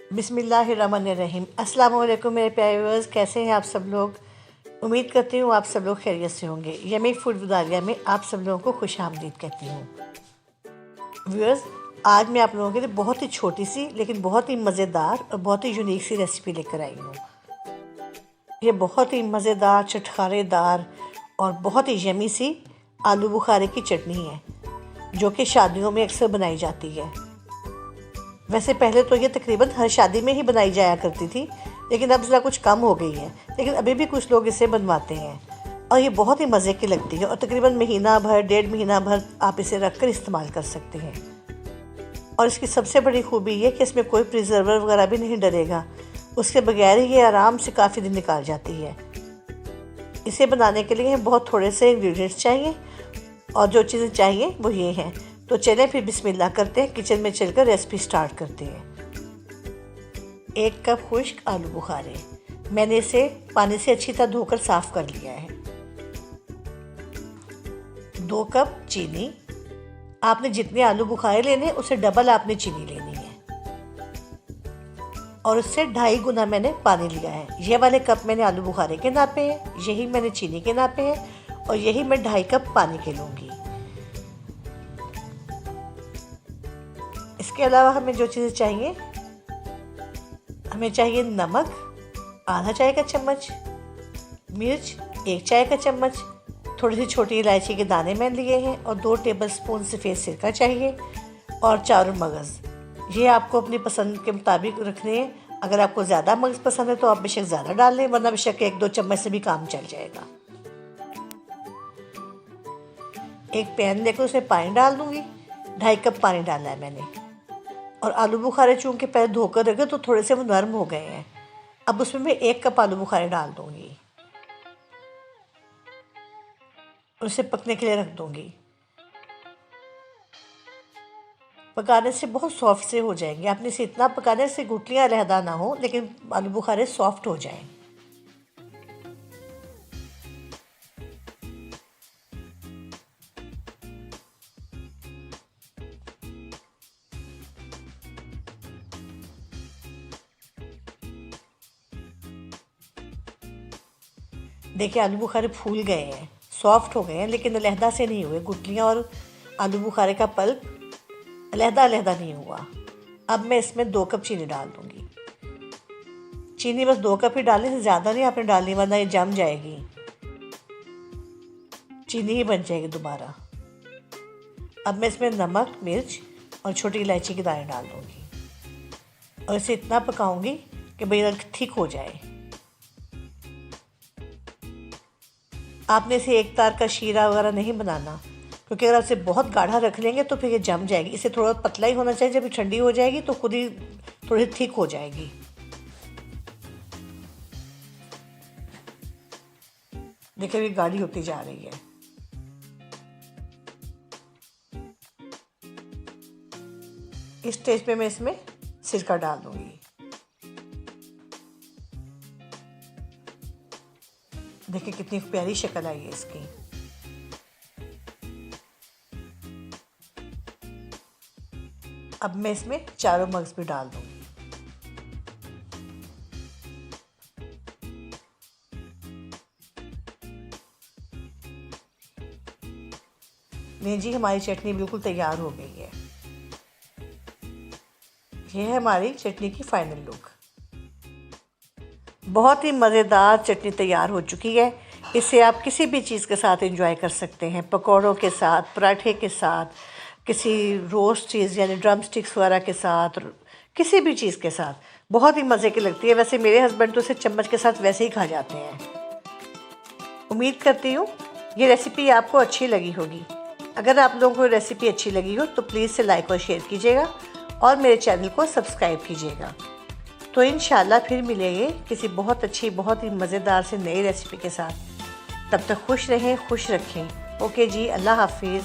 बिस्मिल्लाहिर्रहमानिर्रहीम। अस्सलाम वालेकुम मेरे प्यारे व्यूअर्स, कैसे हैं आप सब लोग। उम्मीद करती हूँ आप सब लोग खैरियत से होंगे। यमी फूड विद आलिया में आप सब लोगों को खुश आमदीद कहती हूँ। व्यूअर्स, आज मैं आप लोगों के लिए बहुत ही छोटी सी लेकिन बहुत ही मज़ेदार और बहुत ही यूनिक सी रेसिपी लेकर आई हूँ। ये बहुत ही मज़ेदार, चटखारेदार और बहुत ही यमी सी आलू बुखारे की चटनी है, जो कि शादियों में अक्सर बनाई जाती है। वैसे पहले तो ये तकरीबन हर शादी में ही बनाई जाया करती थी, लेकिन अब ज़रा कुछ कम हो गई है। लेकिन अभी भी कुछ लोग इसे बनवाते हैं और ये बहुत ही मज़े की लगती है और तकरीबन महीना भर, 1.5 महीना भर आप इसे रख कर इस्तेमाल कर सकते हैं। और इसकी सबसे बड़ी खूबी ये कि इसमें कोई प्रिजर्वर वगैरह भी नहीं डलेगा। उसके बगैर ही ये आराम से काफ़ी दिन निकाल जाती है। इसे बनाने के लिए बहुत थोड़े से इंग्रेडिएंट्स चाहिए और जो चीज़ें चाहिए वो ये हैं। तो चलें फिर बिस्मिल्लाह करते हैं, किचन में चलकर रेसिपी स्टार्ट करते हैं। 1 कप खुश्क आलू बुखारे, मैंने इसे पानी से अच्छी तरह धोकर साफ़ कर लिया है। 2 कप चीनी, आपने जितने आलू बुखारे लेने उससे डबल आपने चीनी लेनी है। और उससे 2.5 गुना मैंने पानी लिया है। ये वाले कप मैंने आलू बुखारे के नापे हैं, यही मैंने चीनी के नापे हैं और यही मैं 2.5 कप पानी के लूँगी। इसके अलावा हमें जो चीज़ें चाहिए, हमें चाहिए नमक आधा चाय का चम्मच, मिर्च 1 चाय का चम्मच, थोड़ी सी छोटी इलायची के दाने मैंने लिए हैं और 2 टेबलस्पून सफ़ेद सिरका चाहिए और 4 मगज़। ये आपको अपनी पसंद के मुताबिक रखने हैं। अगर आपको ज़्यादा मगज़ पसंद है तो आप बेशक ज़्यादा डाल लें, वरना बेशक 1-2 चम्मच से भी काम चल जाएगा। एक पैन लेकर उसमें पानी डाल दूँगी। 2.5 कप पानी डालना है मैंने। और आलू बुखारे चूँकि पहले धोकर रखे तो थोड़े से वो नरम हो गए हैं। अब उसमें मैं 1 कप आलू बुखारे डाल दूँगी और उसे पकने के लिए रख दूँगी। पकाने से बहुत सॉफ्ट से हो जाएंगे। आपने इसे इतना पकाने से गुठलियाँ अलहदा ना हो, लेकिन आलू बुखारे सॉफ्ट हो जाएं। देखिए आलू बुखारे फूल गए हैं, सॉफ्ट हो गए हैं, लेकिन अलहदा से नहीं हुए। गुठलियाँ और आलू बुखारे का पल्प अलहदा अलहदा नहीं हुआ। अब मैं इसमें 2 कप चीनी डाल दूँगी। चीनी बस 2 कप ही डालने से ज़्यादा नहीं आपने डालनी, वरना ये जम जाएगी, चीनी ही बन जाएगी दोबारा। अब मैं इसमें नमक, मिर्च और छोटी इलायची के दाने डाल दूँगी और इसे इतना पकाऊँगी कि भैया ठीक हो जाए। आपने इसे एक तार का शीरा वगैरह नहीं बनाना, क्योंकि अगर आप इसे बहुत गाढ़ा रख लेंगे तो फिर ये जम जाएगी। इसे थोड़ा पतला ही होना चाहिए। जब ये ठंडी हो जाएगी तो खुद ही थोड़ी थिक हो जाएगी। देखिए ये गाढ़ी होती जा रही है। इस स्टेज पे मैं इसमें सिरका डाल दूंगी। देखिए कितनी प्यारी शक्ल आई है इसकी। अब मैं इसमें 4 मग्स भी डाल दूंगी। नहीं जी, हमारी चटनी बिल्कुल तैयार हो गई है। यह है हमारी चटनी की फाइनल लुक। बहुत ही मज़ेदार चटनी तैयार हो चुकी है। इसे आप किसी भी चीज़ के साथ एंजॉय कर सकते हैं, पकौड़ों के साथ, पराठे के साथ, किसी रोस्ट चीज़ यानी ड्रम स्टिक्स वगैरह के साथ, किसी भी चीज़ के साथ बहुत ही मज़े की लगती है। वैसे मेरे हस्बैंड तो इसे चम्मच के साथ वैसे ही खा जाते हैं। उम्मीद करती हूँ ये रेसिपी आपको अच्छी लगी होगी। अगर आप लोगों को रेसिपी अच्छी लगी हो तो प्लीज़ से लाइक और शेयर कीजिएगा और मेरे चैनल को सब्सक्राइब कीजिएगा। तो इंशाल्लाह फिर मिलेंगे किसी बहुत अच्छी, बहुत ही मज़ेदार से नई रेसिपी के साथ। तब तक खुश रहें, खुश रखें। ओके जी, अल्लाह हाफिज़।